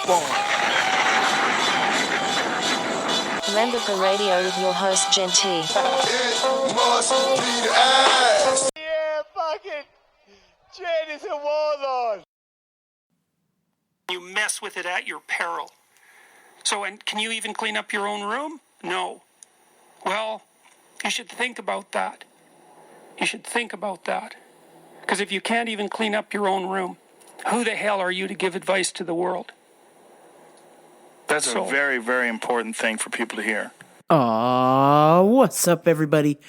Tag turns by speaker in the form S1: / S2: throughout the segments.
S1: Remember for radio with your host, Genty.
S2: It must be the ass.
S3: Yeah, fucking Jen is a warlord.
S4: You mess with it at your peril. So, and can you even clean up your own room? No. Well, you should think about that. You should think about that. Because if you can't even clean up your own room, who the hell are you to give advice to the world?
S5: That's a very, very important thing for people to hear.
S6: What's up, everybody?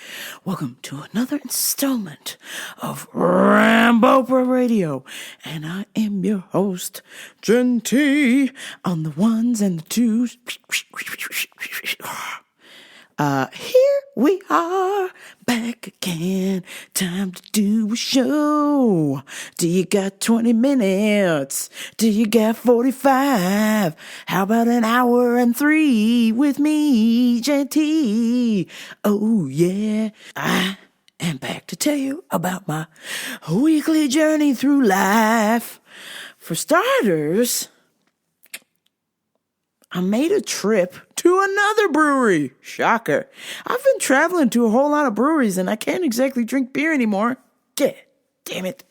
S6: Welcome to another installment of Rambopra Radio, and I am your host, Genty, on the ones and the twos. Here we are, back again, time to do a show. Do you got 20 minutes? Do you got 45? How about an hour and 3 with me, Genty? Oh yeah, I am back to tell you about my weekly journey through life. For starters, I made a trip to another brewery. Shocker. I've been traveling to a whole lot of breweries and I can't exactly drink beer anymore. Damn it.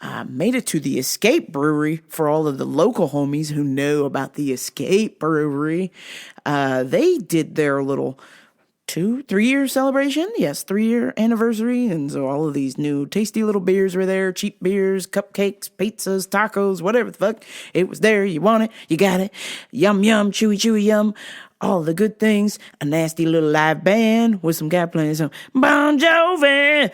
S6: I made it to the Escape Brewery for all of the local homies who know about the Escape Brewery. They did their little 3-year celebration. Yes, 3-year anniversary. And so all of these new tasty little beers were there. Cheap beers, cupcakes, pizzas, tacos, whatever the fuck. It was there. You want it. You got it. Yum, yum, chewy, chewy, yum. All the good things. A nasty little live band with some guy playing some Bon Jovi.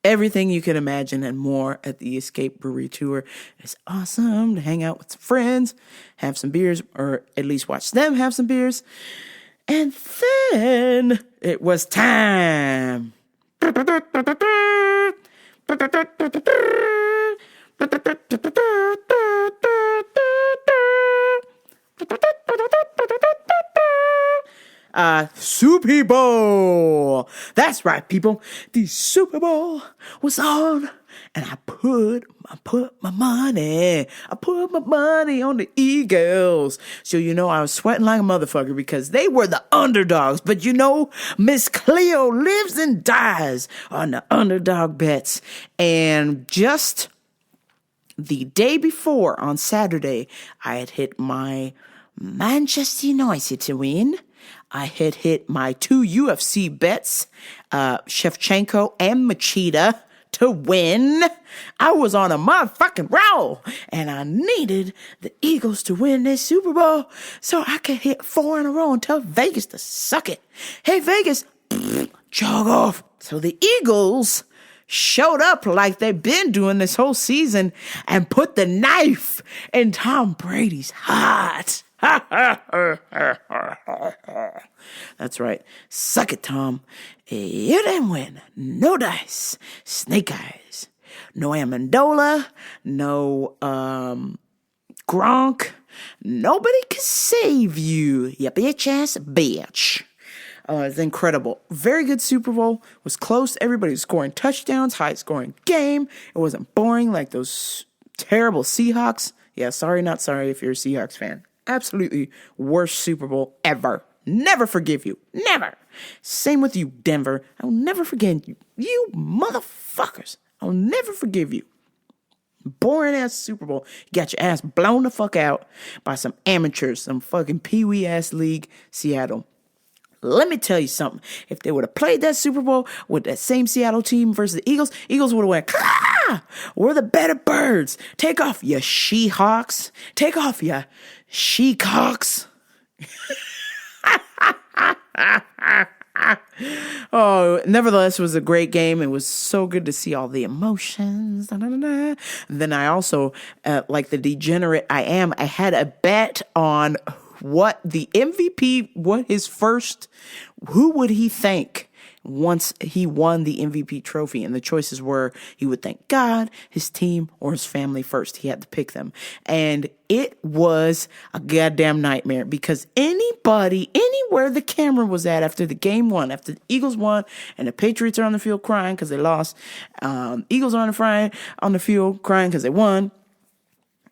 S6: Everything you can imagine and more at the Escape Brewery Tour. It's awesome to hang out with some friends, have some beers, or at least watch them have some beers. And then it was time. Super Bowl. That's right, people. The Super Bowl was on, and I put my money on the Eagles. So, I was sweating like a motherfucker because they were the underdogs. But Miss Cleo lives and dies on the underdog bets. And just the day before, on Saturday, I had hit my Manchester United to win. I had hit my 2 UFC bets, Shevchenko and Machida, to win. I was on a motherfucking roll, and I needed the Eagles to win this Super Bowl so I could hit 4 in a row and tell Vegas to suck it. Hey, Vegas, jog off. So the Eagles showed up like they've been doing this whole season and put the knife in Tom Brady's heart. That's right. Suck it, Tom. You didn't win. No dice. Snake eyes. No Amendola. No Gronk. Nobody can save you, you bitch-ass bitch. It's incredible. Very good Super Bowl. It was close. Everybody was scoring touchdowns. High-scoring game. It wasn't boring like those terrible Seahawks. Yeah, sorry, not sorry if you're a Seahawks fan. Absolutely worst Super Bowl ever. Never forgive you. Never. Same with you, Denver. I'll never forget you. You motherfuckers. I'll never forgive you. Boring ass Super Bowl. You got your ass blown the fuck out by some amateurs, some fucking pee-wee ass league, Seattle. Let me tell you something. If they would have played that Super Bowl with that same Seattle team versus the Eagles would have went, Kah! We're the better birds. Take off your She-Hawks. Take off your She-Cocks. Oh, nevertheless, it was a great game. It was so good to see all the emotions. Then I also, like the degenerate I am, I had a bet on what the MVP, who would he thank once he won the MVP trophy, and the choices were he would thank God, his team, or his family first. He had to pick them. And it was a goddamn nightmare because anywhere the camera was at after the game won, after the Eagles won and the Patriots are on the field crying because they lost, Eagles are on the field crying because they won.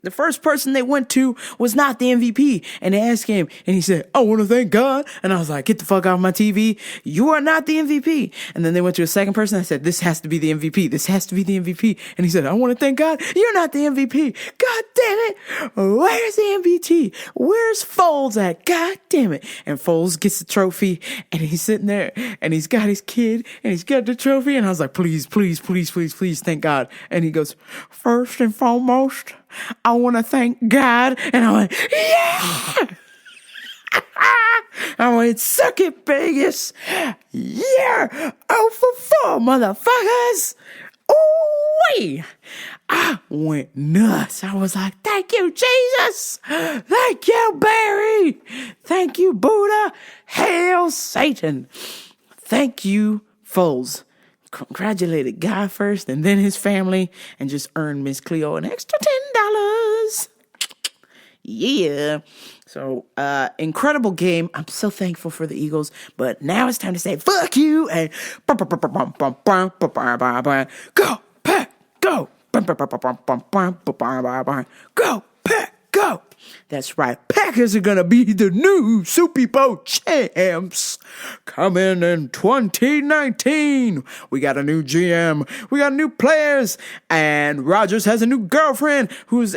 S6: The first person they went to was not the MVP. And they asked him, and he said, I want to thank God. And I was like, get the fuck off my TV. You are not the MVP. And then they went to a second person. I said, this has to be the MVP. This has to be the MVP. And he said, I want to thank God. You're not the MVP. God damn it. Where's the MVP? Where's Foles at? God damn it. And Foles gets the trophy, and he's sitting there, and he's got his kid, and he's got the trophy. And I was like, please, please, please, please, please, thank God. And he goes, first and foremost, I want to thank God. And I went, yeah! I went, suck it, Vegas. Yeah! 0 for 4, motherfuckers. Ooh-wee! I went nuts. I was like, thank you, Jesus. Thank you, Barry. Thank you, Buddha. Hail Satan. Thank you, Foles. Congratulated God first and then his family and just earned Miss Cleo an extra $10. Yeah. So, incredible game. I'm so thankful for the Eagles, but now it's time to say fuck you and go, Pack, go. Go, Pack, go. That's right. Packers are going to be the new Super Bowl champs coming in 2019. We got a new GM. We got new players. And Rodgers has a new girlfriend who is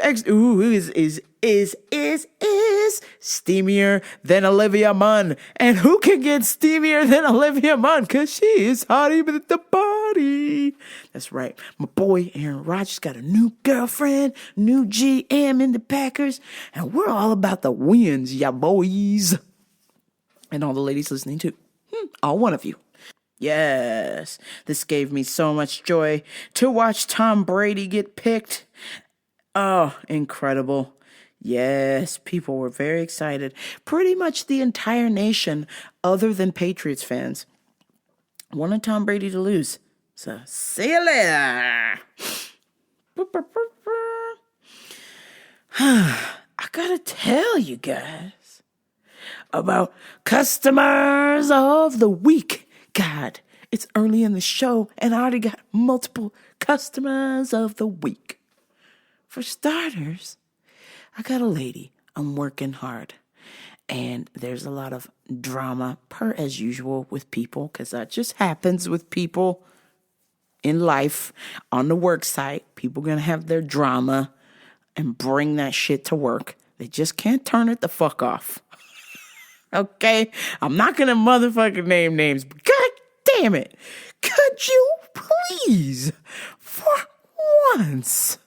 S6: steamier than Olivia Munn. And who can get steamier than Olivia Munn? Because she is hottie with the body. That's right. My boy Aaron Rodgers got a new girlfriend, new GM in the Packers. And we're all about the wins, ya boys. And all the ladies listening too. All one of you. Yes, this gave me so much joy to watch Tom Brady get picked. Oh, incredible. Yes, people were very excited. Pretty much the entire nation, other than Patriots fans, wanted Tom Brady to lose. So, see you later. I gotta tell you guys about customers of the week. God, it's early in the show, and I already got multiple customers of the week. For starters, I got a lady. I'm working hard. And there's a lot of drama, per as usual, with people, because that just happens with people in life. On the work site, people going to have their drama and bring that shit to work. They just can't turn it the fuck off. Okay? I'm not going to motherfucking name names, but God damn it. Could you please, for once,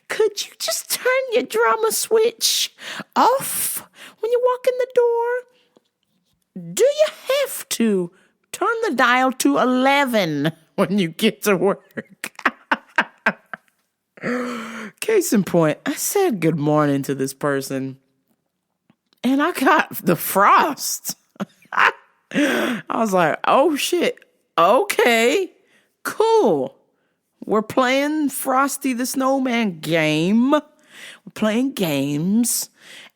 S6: could you just turn your drama switch off when you walk in the door? Do you have to turn the dial to 11 when you get to work? Case in point, I said good morning to this person, and I got the frost. I was like, oh shit, okay, cool. We're playing Frosty the Snowman game. We're playing games.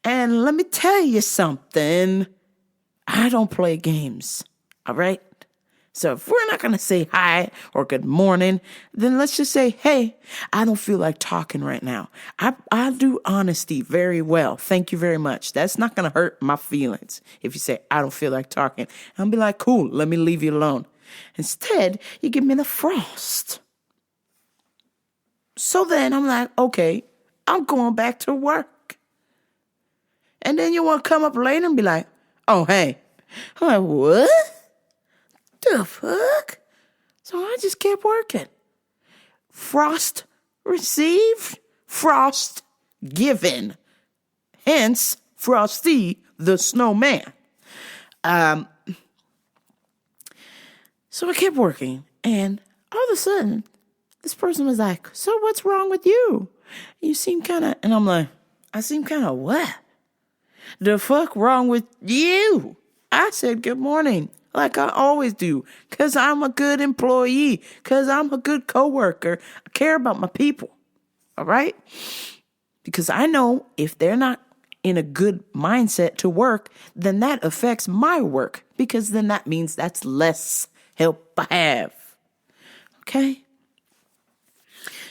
S6: And let me tell you something. I don't play games. All right? So if we're not going to say hi or good morning, then let's just say, hey, I don't feel like talking right now. I do honesty very well. Thank you very much. That's not going to hurt my feelings if you say, I don't feel like talking. I'll be like, cool, let me leave you alone. Instead, you give me the frost. So then I'm like, okay, I'm going back to work. And then you want to come up later and be like, oh, hey. I'm like, what? The fuck? So I just kept working. Frost received, frost given. Hence, Frosty the Snowman. So I kept working, and all of a sudden, this person was like, so what's wrong with you? You seem kind of, and I'm like, I seem kind of what? The fuck wrong with you? I said, good morning. like I always do, because I'm a good employee, because I'm a good coworker. I care about my people, all right? Because I know if they're not in a good mindset to work, then that affects my work, because then that means that's less help I have, okay?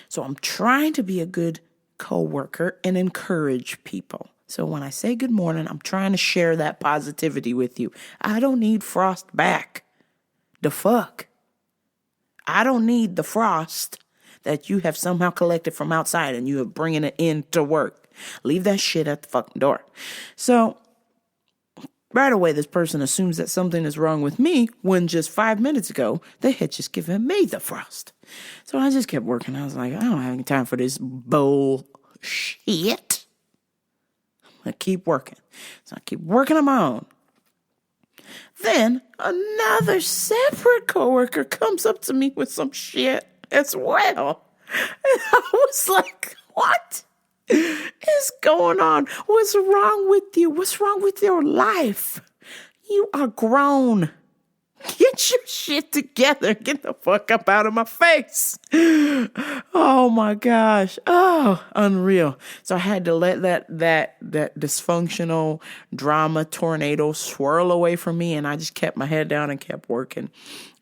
S6: So I'm trying to be a good coworker and encourage people. So when I say good morning, I'm trying to share that positivity with you. I don't need frost back. The fuck? I don't need the frost that you have somehow collected from outside and you are bringing it in to work. Leave that shit at the fucking door. So right away, this person assumes that something is wrong with me when just 5 minutes ago, they had just given me the frost. So I just kept working. I was like, I don't have any time for this bullshit. I keep working. So I keep working on my own. Then another separate coworker comes up to me with some shit as well. And I was like, what is going on? What's wrong with you? What's wrong with your life? You are grown. Get your shit together. Get the fuck up out of my face. Oh my gosh. Oh, unreal. So I had to let that dysfunctional drama tornado swirl away from me, and I just kept my head down and kept working.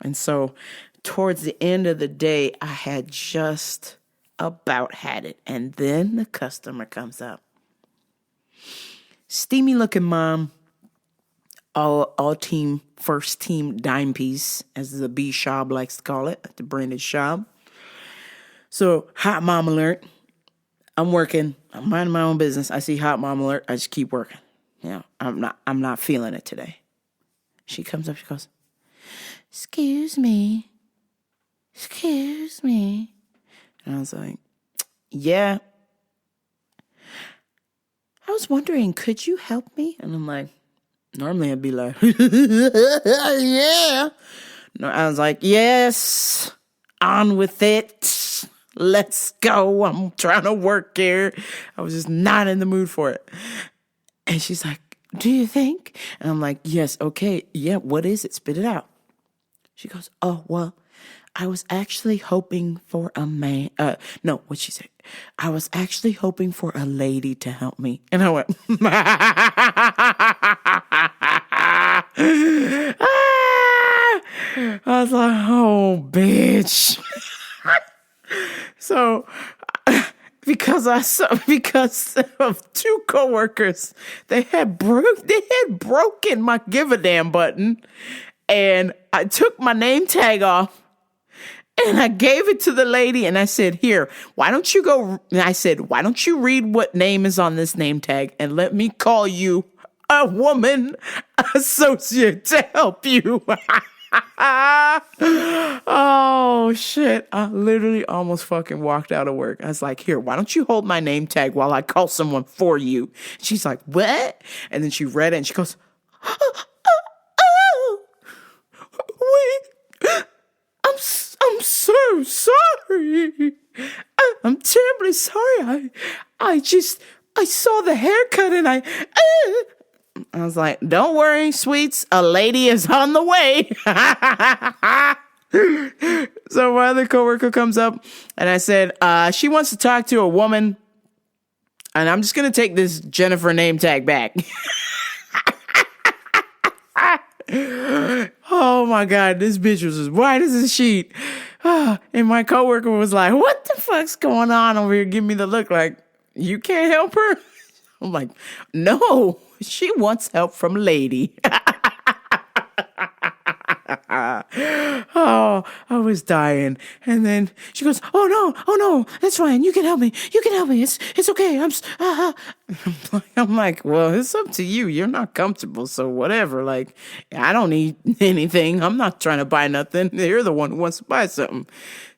S6: And so towards the end of the day, I had just about had it. And then the customer comes up. Steamy looking mom. All team, first team dime piece, as the B Shab likes to call it, the Brandon Shab. So, hot mom alert. I'm working. I'm minding my own business. I see hot mom alert. I just keep working. I'm not feeling it today. She comes up, she goes, excuse me. And I was like, yeah. I was wondering, could you help me? And I'm like, normally I'd be like, yeah. No, I was like, yes, on with it. Let's go. I'm trying to work here. I was just not in the mood for it. And she's like, do you think? And I'm like, yes, okay. Yeah, what is it? Spit it out. She goes, oh, well, I was actually hoping for a man. No, what'd she say? I was actually hoping for a lady to help me. And I went, I was like, oh, bitch. So, because of two coworkers, they had broken my give a damn button, and I took my name tag off. And I gave it to the lady and I said, here, why don't you read what name is on this name tag and let me call you a woman associate to help you. Oh, shit. I literally almost fucking walked out of work. I was like, here, why don't you hold my name tag while I call someone for you? She's like, what? And then she read it and she goes, wait. I'm so sorry. I'm terribly sorry. I saw the haircut and I was like, don't worry, sweets. A lady is on the way. So my other coworker comes up and I said, she wants to talk to a woman. And I'm just going to take this Jennifer name tag back. Oh my God, this bitch was as white as a sheet. And my coworker was like, what the fuck's going on over here? Give me the look like, you can't help her? I'm like, no, she wants help from lady. Oh, I was dying. And then she goes, oh no, that's fine. You can help me. It's okay. I'm like, well, it's up to you. You're not comfortable. So whatever. Like, I don't need anything. I'm not trying to buy nothing. You're the one who wants to buy something.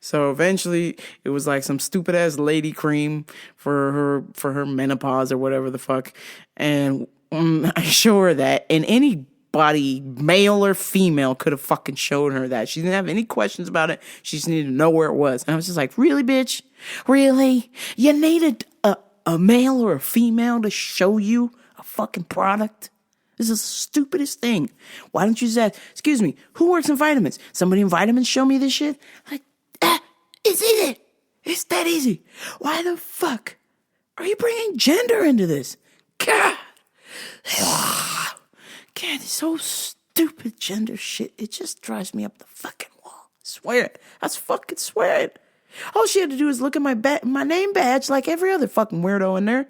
S6: So eventually it was like some stupid ass lady cream for her menopause or whatever the fuck. And I show her that, and anybody, male or female, could have fucking showed her that. She didn't have any questions about it. She just needed to know where it was. And I was just like, really, bitch? Really? You needed a male or a female to show you a fucking product? This is the stupidest thing. Why don't you just ask, excuse me, who works in vitamins? Somebody in vitamins show me this shit? Like, it's easy. It's that easy. Why the fuck are you bringing gender into this? God. God, it's so stupid gender shit. It just drives me up the fucking wall. I swear it. I fucking swear it. All she had to do is look at my name badge like every other fucking weirdo in there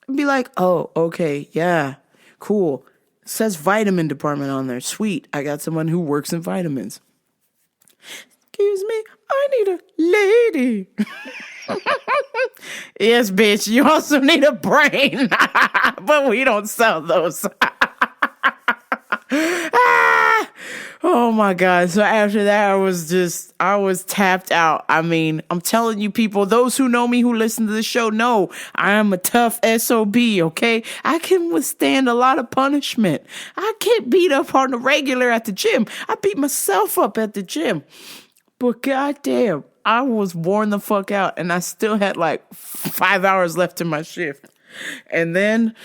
S6: and be like, oh, okay, yeah, cool. It says vitamin department on there. Sweet. I got someone who works in vitamins. Excuse me, I need a lady. Yes, bitch, you also need a brain. But we don't sell those. Oh my God. So after that, I was tapped out. I mean, I'm telling you people, those who know me, who listen to the show know I am a tough SOB, okay? I can withstand a lot of punishment. I get beat up on the regular at the gym. I beat myself up at the gym. But goddamn, I was worn the fuck out and I still had like 5 hours left in my shift. And then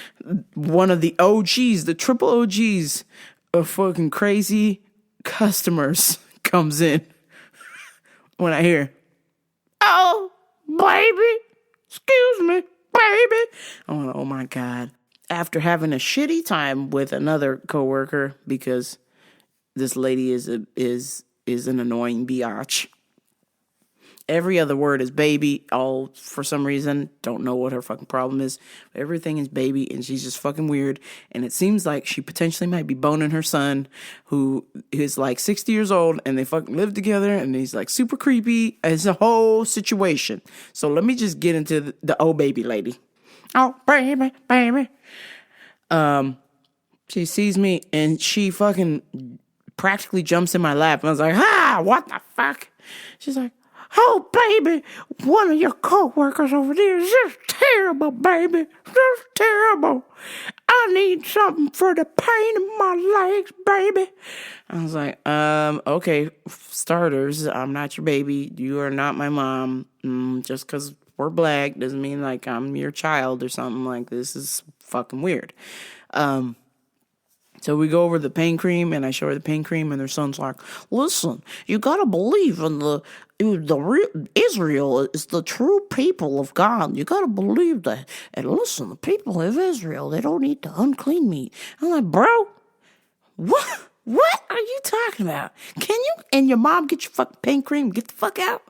S6: one of the OGs, the triple OGs of fucking crazy customers comes in when I hear, oh, baby, excuse me, baby. Oh my God. After having a shitty time with another coworker because this lady is an annoying biatch. Every other word is baby. All for some reason, don't know what her fucking problem is. Everything is baby, and she's just fucking weird. And it seems like she potentially might be boning her son, who is like 60 years old, and they fucking live together, and he's like super creepy. It's a whole situation. So let me just get into the oh baby lady. Oh baby, baby. She sees me, and she fucking practically jumps in my lap. And I was like, what the fuck? She's like, oh, baby, one of your coworkers over there is just terrible, baby. Just terrible. I need something for the pain in my legs, baby. I was like, okay, starters, I'm not your baby. You are not my mom. Just because we're black doesn't mean like I'm your child or something. Like, this is fucking weird. So we go over the pain cream, and I show her the pain cream, and her son's like, listen, you gotta believe in the real Israel is the true people of God. You gotta believe that. And listen, the people of Israel, they don't eat the unclean meat. I'm like, bro, what are you talking about? Can you and your mom get your fucking pain cream? Get the fuck out.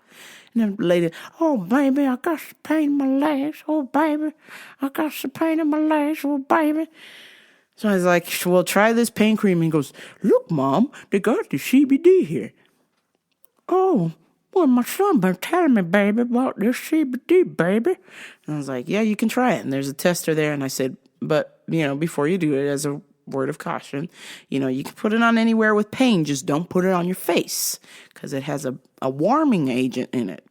S6: And then the lady, oh, baby, I got some pain in my legs. Oh, baby, I got some pain in my legs. Oh, baby. So I was like, well, try this pain cream. And he goes, look, Mom, they got the CBD here. Oh, well, my son been telling me, baby, about this CBD, baby. And I was like, yeah, you can try it. And there's a tester there. And I said, but, before you do it, as a word of caution, you can put it on anywhere with pain. Just don't put it on your face because it has a warming agent in it.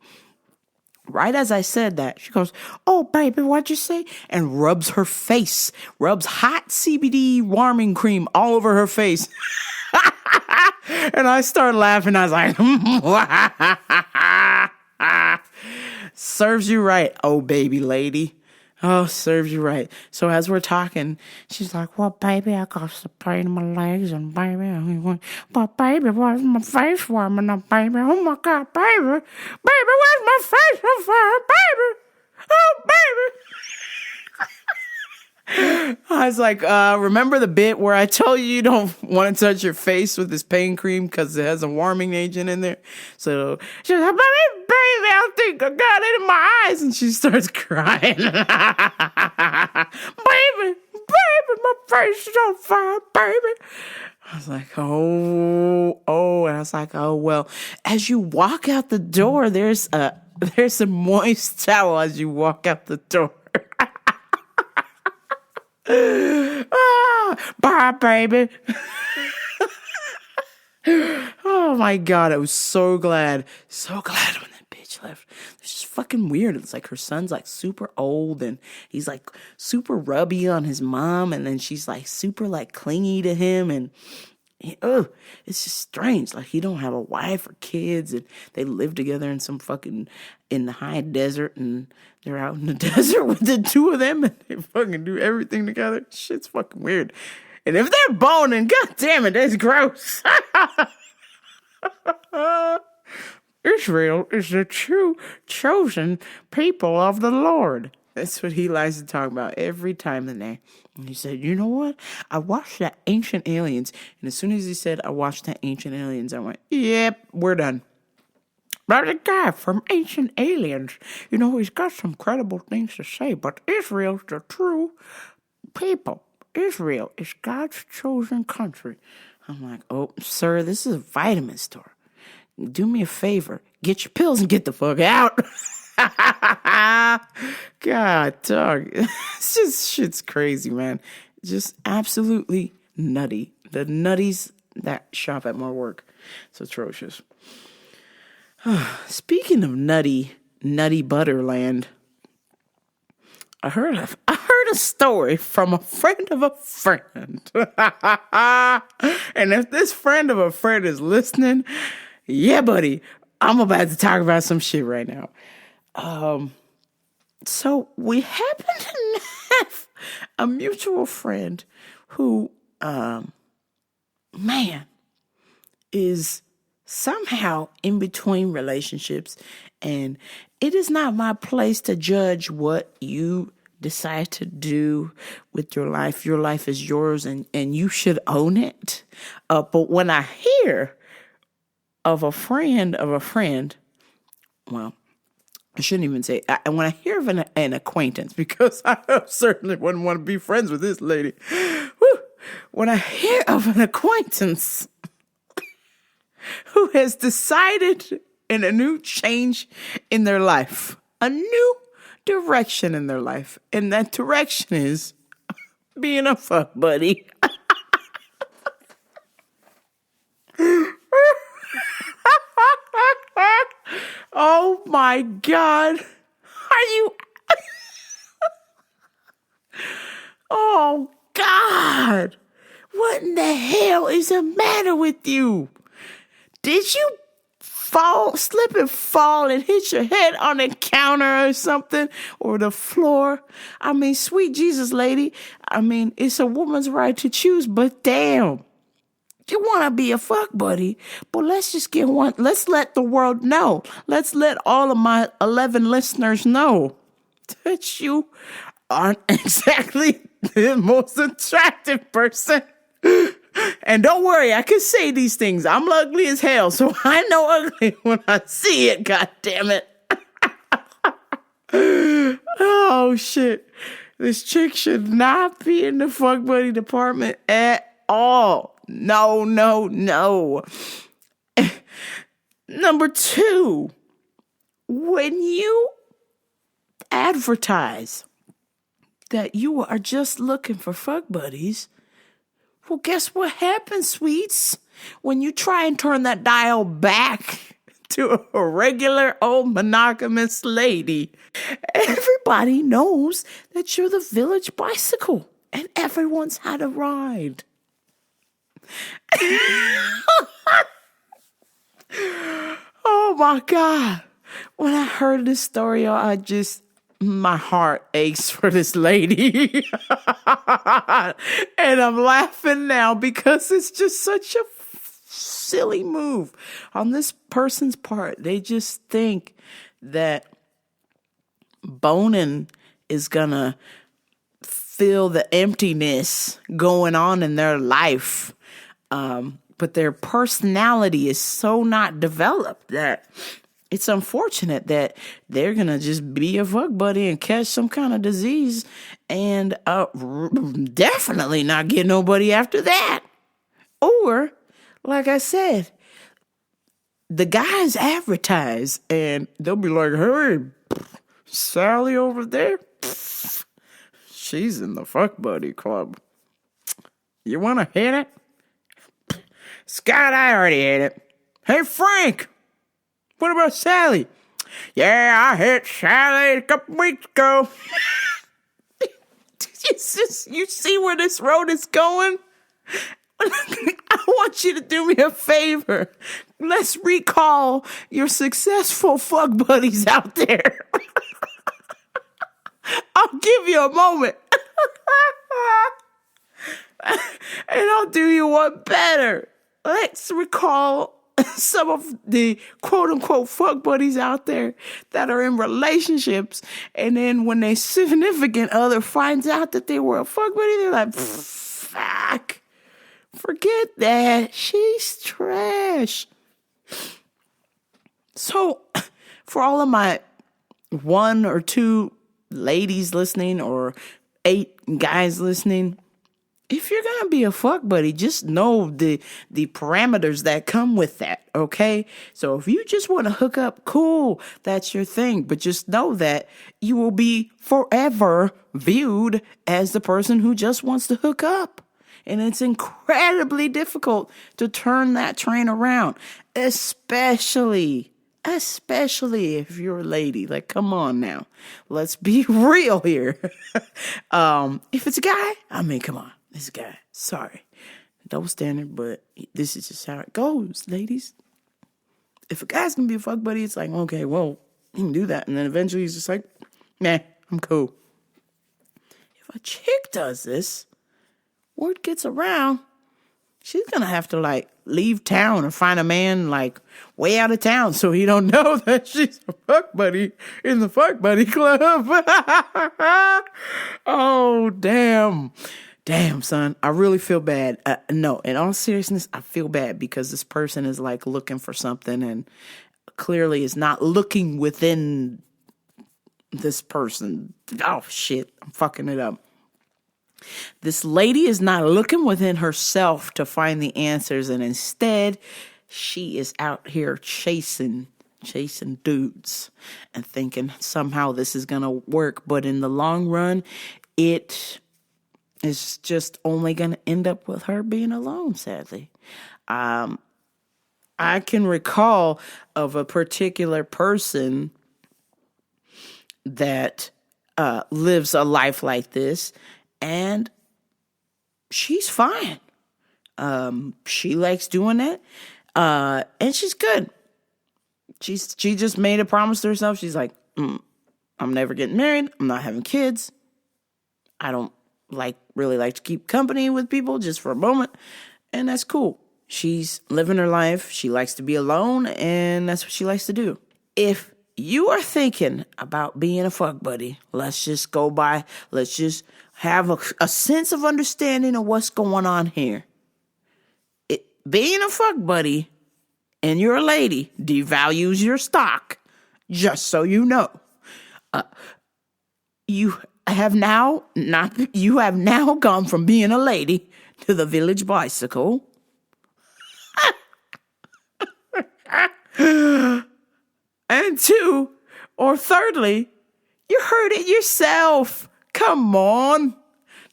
S6: Right as I said that, she goes, oh, baby, what'd you say? And rubs her face, rubs hot CBD warming cream all over her face. And I started laughing. I was like, serves you right, oh, baby lady. Oh, serves you right. So as we're talking, she's like, well, baby, I got some pain in my legs, and baby, but baby, why's my face warming up, baby? Oh my God, baby, why's my face on fire, baby? Oh, baby. I was like, remember the bit where I told you don't want to touch your face with this pain cream because it has a warming agent in there? So she's like, baby, I think I got it in my eyes. And she starts crying. baby, my face is on fire, baby. I was like, oh. And I was like, oh, well, as you walk out the door, there's a moist towel as you walk out the door. Bye, baby. Oh my God, I was so glad when that bitch left. It's just fucking weird. It's like her son's like super old and he's like super rubby on his mom, and then she's like super like clingy to him, and it's just strange. Like, he don't have a wife or kids, and they live together in some fucking in the high desert, and they're out in the desert with the two of them, and they fucking do everything together. Shit's fucking weird. And if they're boning, god damn it, that's gross. Israel is the true chosen people of the Lord. That's what he likes to talk about every time in there. And he said, you know what? I watched that Ancient Aliens. And as soon as he said, I watched that Ancient Aliens, I went, yep, we're done. But the guy from Ancient Aliens, you know, he's got some credible things to say, but Israel's the true people. Israel is God's chosen country. I'm like, oh, sir, this is a vitamin store. Do me a favor. Get your pills and get the fuck out. God, dog. It's just, shit's crazy, man. Just absolutely nutty. The nutties that shop at my work. It's atrocious. Speaking of nutty Butterland, I heard a story from a friend of a friend. And if this friend of a friend is listening, yeah, buddy, I'm about to talk about some shit right now. So we happen to have a mutual friend who, is somehow in between relationships, and it is not my place to judge what you decide to do with your life. Your life is yours, and you should own it. But when I hear of a friend, well, I shouldn't even say, when I hear of an acquaintance, because I certainly wouldn't want to be friends with this lady. Whew. When I hear of an acquaintance who has decided in a new change in their life, a new direction in their life, and that direction is being a fuck buddy. Oh my God. Are you? Oh God. What in the hell is the matter with you? Did you slip and fall and hit your head on the counter or something, or the floor? I mean, sweet Jesus, lady. I mean, it's a woman's right to choose, but damn. You want to be a fuck buddy, but let's just get one. Let's let the world know. Let's let all of my 11 listeners know that you aren't exactly the most attractive person. And don't worry, I can say these things. I'm ugly as hell, so I know ugly when I see it, god damn it. Oh, shit. This chick should not be in the fuck buddy department at all. No. Number 2, when you advertise that you are just looking for fuck buddies, well, guess what happens, sweets? When you try and turn that dial back to a regular old monogamous lady, everybody knows that you're the village bicycle and everyone's had a ride. Oh my God. When I heard this story, my heart aches for this lady. And I'm laughing now because it's just such a silly move on this person's part. They just think that boning is gonna fill the emptiness going on in their life. But their personality is so not developed that it's unfortunate that they're going to just be a fuck buddy and catch some kind of disease and definitely not get nobody after that. Or, like I said, the guys advertise and they'll be like, hey, Sally over there, she's in the fuck buddy club. You want to hit it? Scott, I already hit it. Hey, Frank, what about Sally? Yeah, I hit Sally a couple weeks ago. You see where this road is going? I want you to do me a favor. Let's recall your successful fuck buddies out there. I'll give you a moment. And I'll do you one better. Let's recall some of the quote unquote fuck buddies out there that are in relationships. And then when their significant other finds out that they were a fuck buddy, they're like, fuck, forget that. She's trash. So for all of my 1 or 2 ladies listening or 8 guys listening, if you're going to be a fuck buddy, just know the parameters that come with that, okay? So if you just want to hook up, cool, that's your thing. But just know that you will be forever viewed as the person who just wants to hook up. And it's incredibly difficult to turn that train around, especially if you're a lady. Like, come on now. Let's be real here. If it's a guy, I mean, come on. This guy, sorry, double standard, but this is just how it goes, ladies. If a guy's gonna be a fuck buddy, it's like, okay, well, he can do that. And then eventually he's just like, nah, I'm cool. If a chick does this, word gets around, she's gonna have to like leave town or find a man like way out of town so he don't know that she's a fuck buddy in the fuck buddy club. Oh, damn. Damn, son, I really feel bad. No, in all seriousness, I feel bad because this person is like looking for something and clearly is not looking within this person. Oh, shit, I'm fucking it up. This lady is not looking within herself to find the answers, and instead, she is out here chasing dudes and thinking somehow this is going to work. But in the long run, it is just only going to end up with her being alone, sadly. I can recall of a particular person that lives a life like this, and she's fine. She likes doing that, and she's good. She just made a promise to herself. She's like, I'm never getting married. I'm not having kids. I don't really like to keep company with people just for a moment, and that's cool. She's living her life. She likes to be alone, and that's what she likes to do. If you are thinking about being a fuck buddy, let's just have a sense of understanding of what's going on here. Being a fuck buddy and you're a lady devalues your stock, just so you know. You have now gone from being a lady to the village bicycle. And thirdly, you heard it yourself. Come on.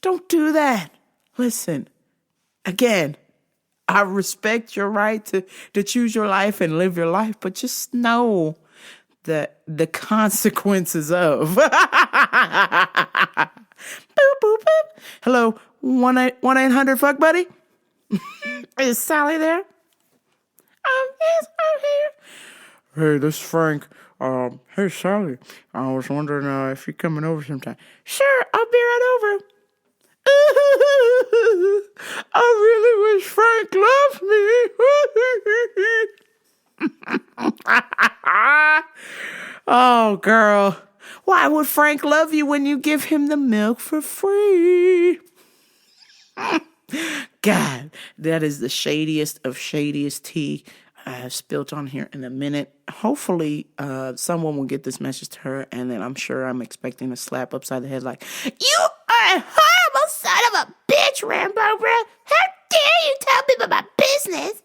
S6: Don't do that. Listen, again, I respect your right to choose your life and live your life, but just know that the consequences of. Boop, boop, boop. Hello, 1-800 fuck buddy? Is Sally there? Yes, I'm here. Hey, this is Frank. Hey, Sally. I was wondering if you're coming over sometime. Sure, I'll be right over. I really wish Frank loved me. Oh, girl. Why would Frank love you when you give him the milk for free? God, that is the shadiest of shadiest tea I have spilt on here in a minute. Hopefully, someone will get this message to her, and then I'm sure I'm expecting a slap upside the head like, you are a horrible son of a bitch, Rambo, bro. How dare you tell people my business?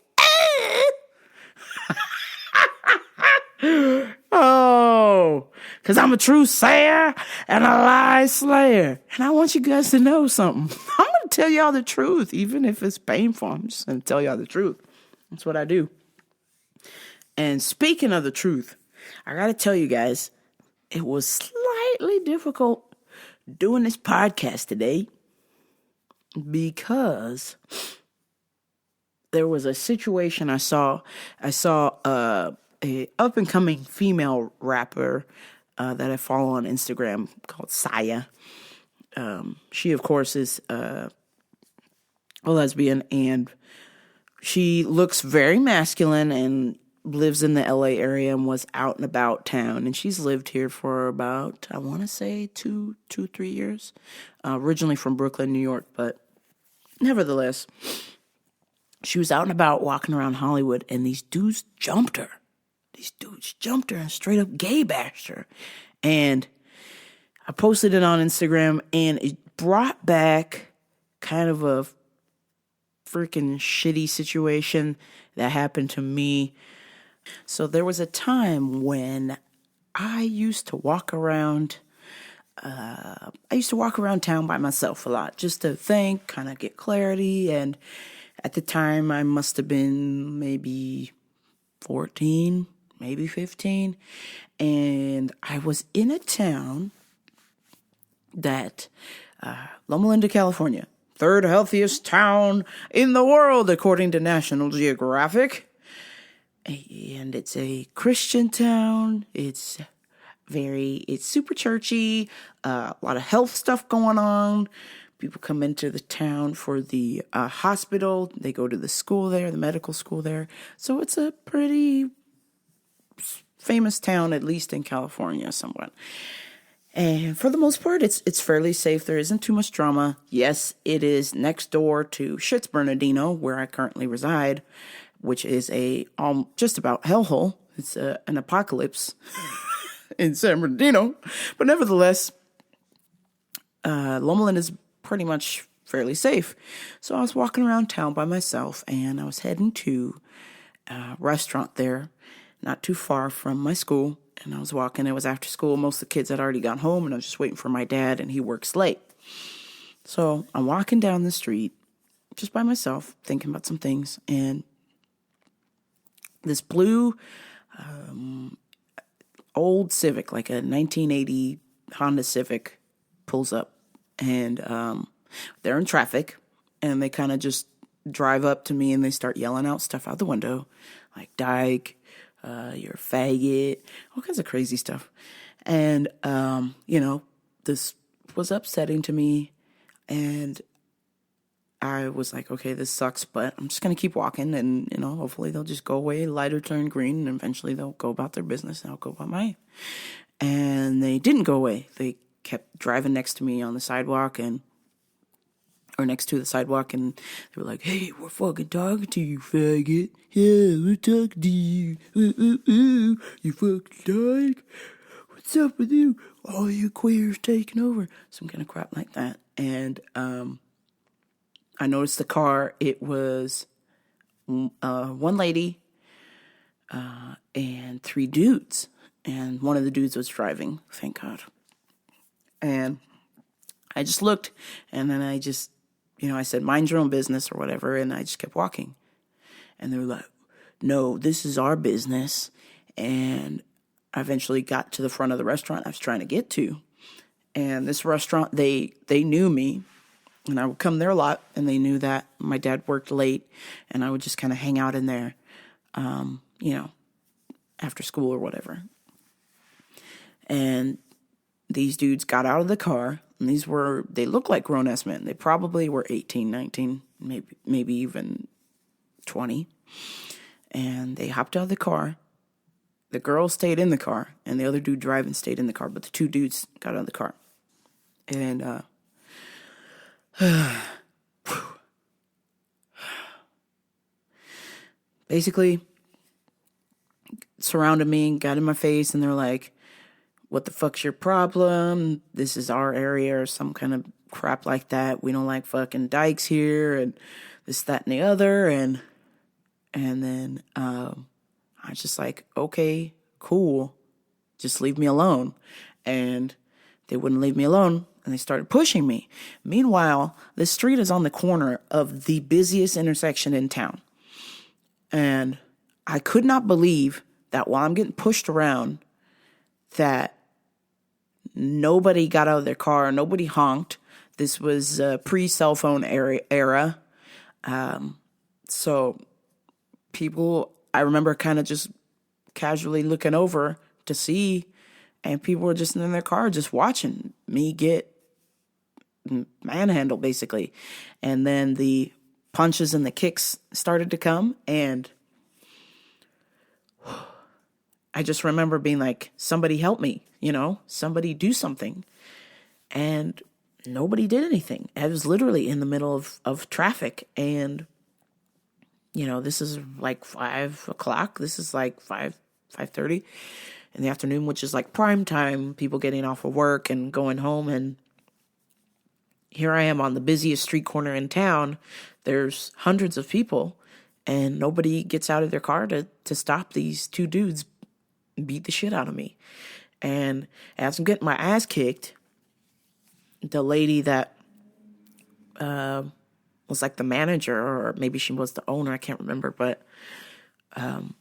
S6: Oh, because I'm a true sayer and a lie slayer. And I want you guys to know something. I'm going to tell y'all the truth, even if it's painful. I'm just going to tell y'all the truth. That's what I do. And speaking of the truth, I got to tell you guys, it was slightly difficult doing this podcast today because there was a situation I saw a up-and-coming female rapper that I follow on Instagram called Saya. She, of course, is a lesbian, and she looks very masculine and lives in the LA area and was out and about town. And she's lived here for about, I want to say 3 years. Originally from Brooklyn, New York, but nevertheless, she was out and about walking around Hollywood, and these dudes jumped her. And straight up gay bashed her. And I posted it on Instagram, and it brought back kind of a freaking shitty situation that happened to me. So there was a time when I used to walk around town by myself a lot, just to think, kind of get clarity. And at the time, I must have been maybe 14, maybe 15. And I was in a town that, Loma Linda, California, third healthiest town in the world, according to National Geographic. And it's a Christian town. It's super churchy, a lot of health stuff going on. People come into the town for the hospital. They go to the school there, the medical school there. So it's a pretty famous town, at least in California, somewhat. And for the most part, it's fairly safe. There isn't too much drama. Yes, it is next door to Schitz Bernardino, where I currently reside, which is a just about hellhole. It's an apocalypse in San Bernardino. But nevertheless, Loma Linda is pretty much fairly safe. So I was walking around town by myself, and I was heading to a restaurant there, not too far from my school. And I was walking. It was after school. Most of the kids had already gone home, and I was just waiting for my dad, and he works late. So I'm walking down the street just by myself, thinking about some things, and this blue old Civic, like a 1980 Honda Civic, pulls up, and they're in traffic, and they kind of just drive up to me, and they start yelling out stuff out the window, like "Dyke, you're a faggot," all kinds of crazy stuff. And this was upsetting to me, and I was like, okay, this sucks, but I'm just going to keep walking, and, hopefully they'll just go away, light or turn green, and eventually they'll go about their business, and I'll go about mine. And they didn't go away. They kept driving next to me on the sidewalk, or next to the sidewalk, and they were like, "Hey, we're fucking talking to you, faggot. Yeah, we're talking to you. Ooh, ooh, ooh. You fucking dyke. What's up with you? All you queers taking over." Some kind of crap like that. And, I noticed the car. It was one lady and 3 dudes. And one of the dudes was driving, thank God. And I just looked, and then I just, I said, "Mind your own business," or whatever, and I just kept walking. And they were like, "No, this is our business." And I eventually got to the front of the restaurant I was trying to get to. And this restaurant, they knew me. And I would come there a lot, and they knew that my dad worked late, and I would just kind of hang out in there, after school or whatever. And these dudes got out of the car, and they looked like grown-ass men. They probably were 18, 19, maybe even 20. And they hopped out of the car. The girl stayed in the car, and the other dude driving stayed in the car, but the 2 dudes got out of the car. And, basically surrounded me and got in my face, and they're like, "What the fuck's your problem? This is our area," or some kind of crap like that. "We don't like fucking dykes here," and this, that, and the other. And then I was just like, "Okay, cool, just leave me alone." And they wouldn't leave me alone, and they started pushing me. Meanwhile, this street is on the corner of the busiest intersection in town. And I could not believe that while I'm getting pushed around, that nobody got out of their car, nobody honked. This was pre-cell phone era. So people, I remember kind of just casually looking over to see, and people were just in their car just watching me get manhandled, basically. And then the punches and the kicks started to come, and I just remember being like, somebody help me, somebody do something. And nobody did anything. I was literally in the middle of traffic, and this is like 5 o'clock. This is like 5:30 in the afternoon, which is like prime time, people getting off of work and going home. And here I am on the busiest street corner in town. There's hundreds of people, and nobody gets out of their car to stop these two dudes beat the shit out of me. And as I'm getting my ass kicked, the lady that was like the manager, or maybe she was the owner, I can't remember, but the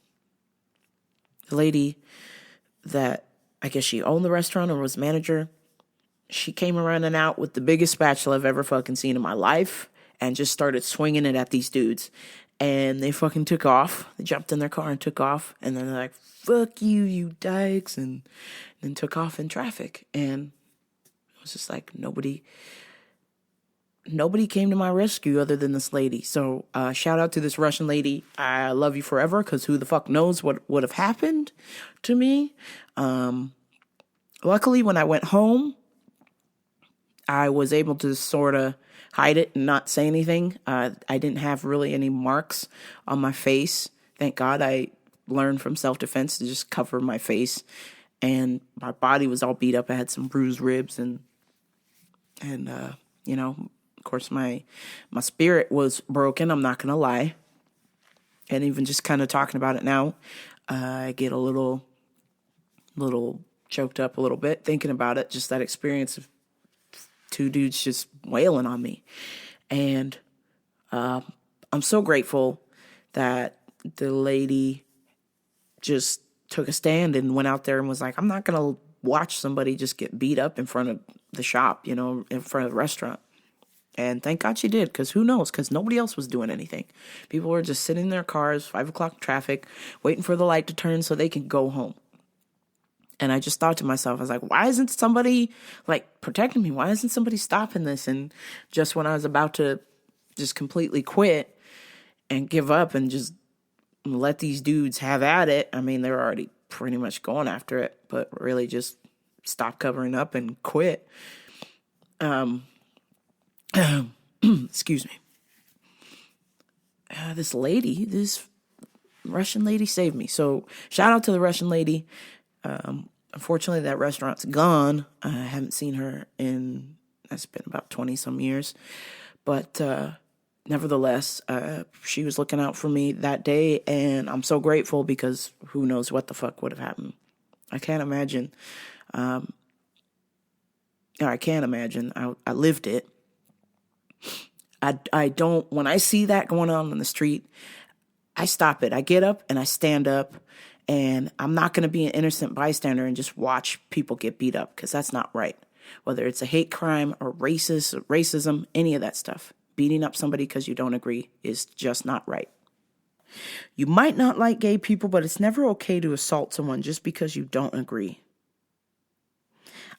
S6: lady that I guess she owned the restaurant or was manager, she came running out with the biggest spatula I've ever fucking seen in my life and just started swinging it at these dudes. And they fucking took off. They jumped in their car and took off. And then they're like, fuck you, you dykes. And then took off in traffic. And it was just like nobody came to my rescue other than this lady. So shout out to this Russian lady. I love you forever, because who the fuck knows what would have happened to me. Luckily, when I went home, I was able to sort of hide it and not say anything. I didn't have really any marks on my face. Thank God. I learned from self-defense to just cover my face, and my body was all beat up. I had some bruised ribs, and of course my spirit was broken. I'm not gonna lie. And even just kind of talking about it now, I get a little choked up a little bit thinking about it. Just that experience of two dudes just wailing on me. And I'm so grateful that the lady just took a stand and went out there and was like, I'm not going to watch somebody just get beat up in front of the shop, in front of the restaurant. And thank God she did, because who knows? Because nobody else was doing anything. People were just sitting in their cars, 5 o'clock traffic, waiting for the light to turn so they could go home. And I just thought to myself, I was like, why isn't somebody protecting me? Why isn't somebody stopping this? And just when I was about to just completely quit and give up and just let these dudes have at it, I mean, they're already pretty much going after it, but really just stop covering up and quit. Excuse me. This Russian lady saved me. So shout out to the Russian lady. Unfortunately, that restaurant's gone. I haven't seen her it's been about 20 some years. But nevertheless, she was looking out for me that day, and I'm so grateful, because who knows what the fuck would have happened. I can't imagine. I can't imagine. I lived it. I don't, when I see that going on in the street, I stop it. I get up and I stand up, and I'm not going to be an innocent bystander and just watch people get beat up, because that's not right. Whether it's a hate crime or racism, any of that stuff. Beating up somebody because you don't agree is just not right. You might not like gay people, but it's never okay to assault someone just because you don't agree.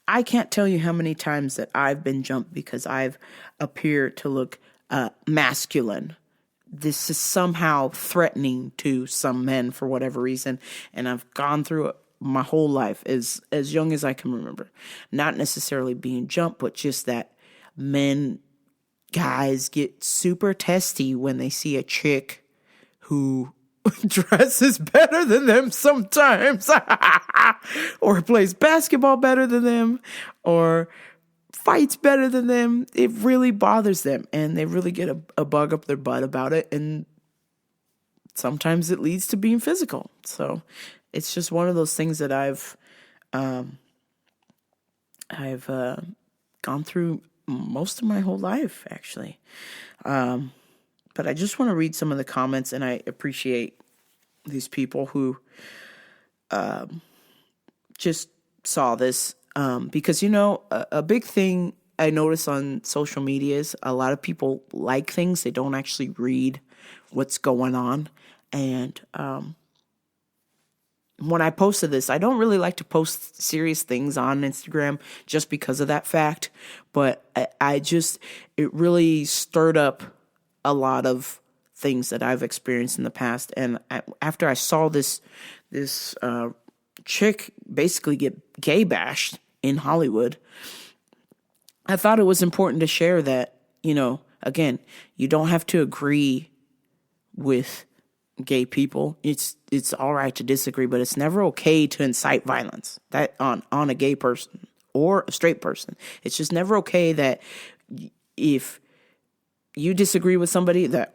S6: I can't tell you how many times that I've been jumped because I've appeared to look masculine. This is somehow threatening to some men for whatever reason, and I've gone through it my whole life as young as I can remember. Not necessarily being jumped, but just that guys get super testy when they see a chick who dresses better than them sometimes, or plays basketball better than them, or fights better than them. It really bothers them, and they really get a bug up their butt about it, and sometimes it leads to being physical. So it's just one of those things that I've gone through most of my whole life, actually. But I just want to read some of the comments, and I appreciate these people who just saw this. Because, a big thing I notice on social media is a lot of people like things. They don't actually read what's going on. And when I posted this, I don't really like to post serious things on Instagram just because of that fact. But it really stirred up a lot of things that I've experienced in the past. And after I saw this chick basically get gay bashed in Hollywood, I thought it was important to share that, again, you don't have to agree with gay people. It's all right to disagree, but it's never okay to incite violence that on a gay person or a straight person. It's just never okay that if you disagree with somebody that,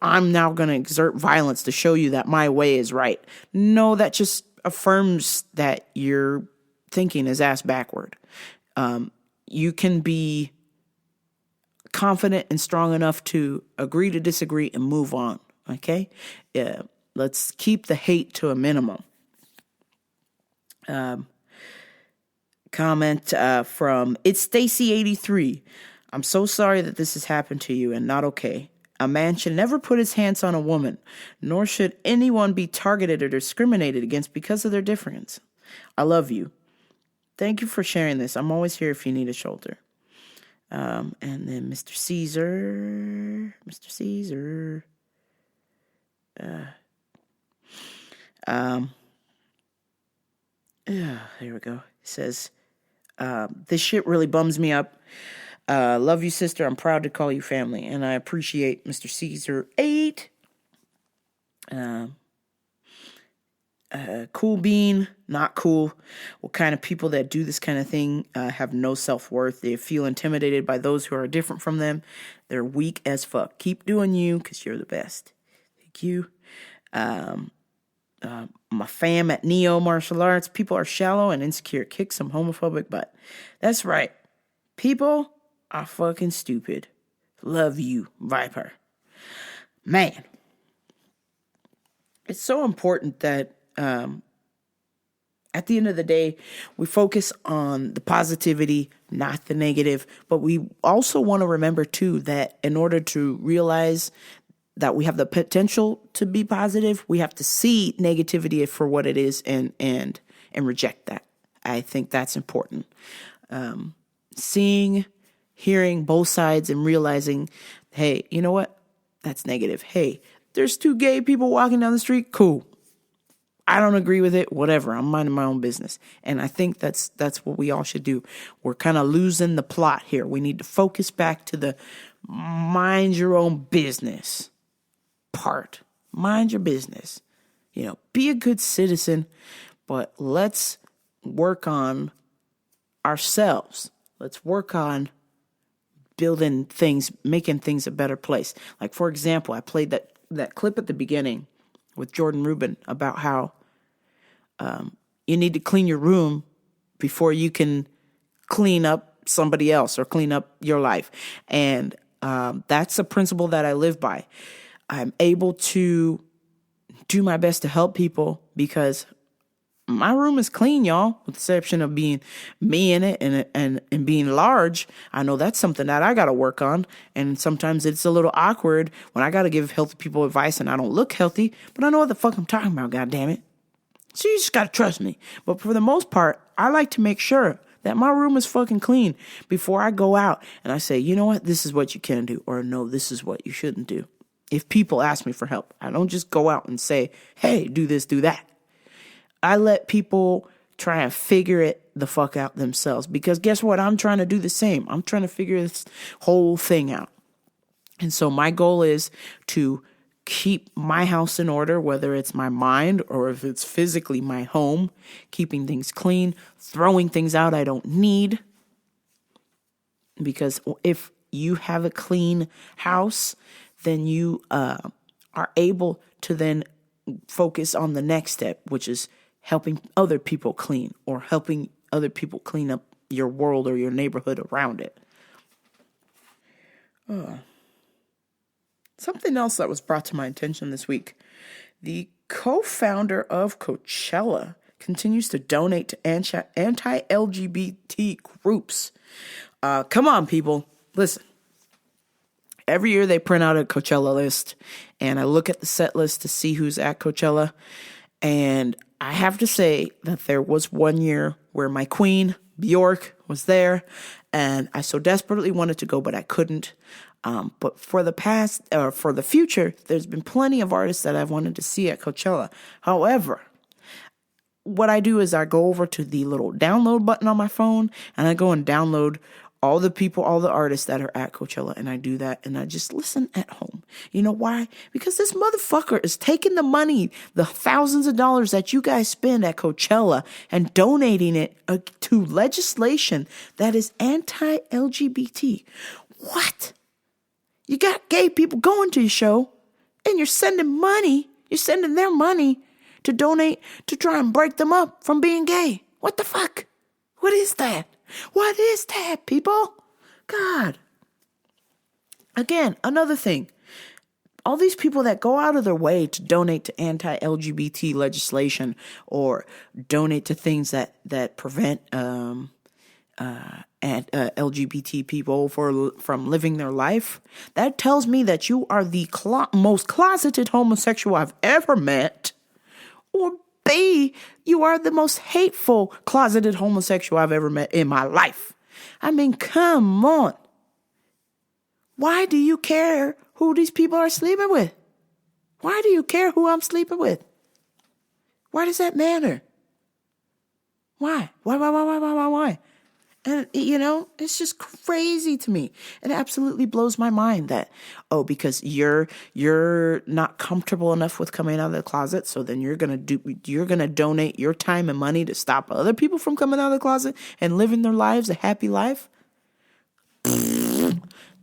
S6: I'm now going to exert violence to show you that my way is right. No, that just affirms that your thinking is ass backward. You can be confident and strong enough to agree to disagree and move on. Okay? Let's keep the hate to a minimum. Comment from It's Stacy83. I'm so sorry that this has happened to you and not okay. A man should never put his hands on a woman, nor should anyone be targeted or discriminated against because of their difference. I love you. Thank you for sharing this. I'm always here if you need a shoulder. And then Mr. Caesar. Here we go. He says, this shit really bums me up. Love you, sister. I'm proud to call you family. And I appreciate Mr. Caesar 8. Cool bean, not cool. What kind of people that do this kind of thing have no self-worth. They feel intimidated by those who are different from them. They're weak as fuck. Keep doing you because you're the best. Thank you. My fam at Neo Martial Arts. People are shallow and insecure. Kick some homophobic butt. That's right. People are fucking stupid. Love you, Viper. Man. It's so important that at the end of the day, we focus on the positivity, not the negative. But we also want to remember, too, that in order to realize that we have the potential to be positive, we have to see negativity for what it is and reject that. I think that's important. Seeing, hearing both sides and realizing, hey, you know what? That's negative. Hey, there's 2 gay people walking down the street. Cool. I don't agree with it. Whatever. I'm minding my own business. And I think that's what we all should do. We're kind of losing the plot here. We need to focus back to the mind your own business part. Mind your business. Be a good citizen, but let's work on ourselves. Let's work on building things, making things a better place. Like, for example, I played that clip at the beginning with Jordan Rubin about how you need to clean your room before you can clean up somebody else or clean up your life. And that's a principle that I live by. I'm able to do my best to help people because my room is clean, y'all, with the exception of being me in it and being large. I know that's something that I got to work on. And sometimes it's a little awkward when I got to give healthy people advice and I don't look healthy, but I know what the fuck I'm talking about, goddammit. So you just got to trust me. But for the most part, I like to make sure that my room is fucking clean before I go out and I say, you know what, this is what you can do, or no, this is what you shouldn't do. If people ask me for help, I don't just go out and say, hey, do this, do that. I let people try and figure it the fuck out themselves. Because guess what? I'm trying to do the same. I'm trying to figure this whole thing out. And so my goal is to keep my house in order, whether it's my mind or if it's physically my home, keeping things clean, throwing things out I don't need. Because if you have a clean house, then you are able to then focus on the next step, which is helping other people clean or helping other people clean up your world or your neighborhood around it. Something else that was brought to my attention this week. The co-founder of Coachella continues to donate to anti-LGBT groups. Come on, people. Listen. Every year they print out a Coachella list, and I look at the set list to see who's at Coachella, and I have to say that there was one year where my queen, Bjork, was there, and I so desperately wanted to go, but I couldn't. But for the future, there's been plenty of artists that I've wanted to see at Coachella. However, what I do is I go over to the little download button on my phone and I go and download all the artists that are at Coachella, and I do that and I just listen at home. You know why? Because this motherfucker is taking the money, the thousands of dollars that you guys spend at Coachella, and donating it to legislation that is anti-LGBT. What? You got gay people going to your show and you're sending their money to donate to try and break them up from being gay. What the fuck? What is that? What is that, people? God. Again, another thing. All these people that go out of their way to donate to anti-LGBT legislation or donate to things that prevent LGBT people from living their life, that tells me that you are the most closeted homosexual I've ever met. Or B, you are the most hateful closeted homosexual I've ever met in my life. I mean, come on. Why do you care who these people are sleeping with? Why do you care who I'm sleeping with? Why does that matter? Why? Why? And, it's just crazy to me. It absolutely blows my mind that, because you're not comfortable enough with coming out of the closet, so then you're going to donate your time and money to stop other people from coming out of the closet and living their lives a happy life.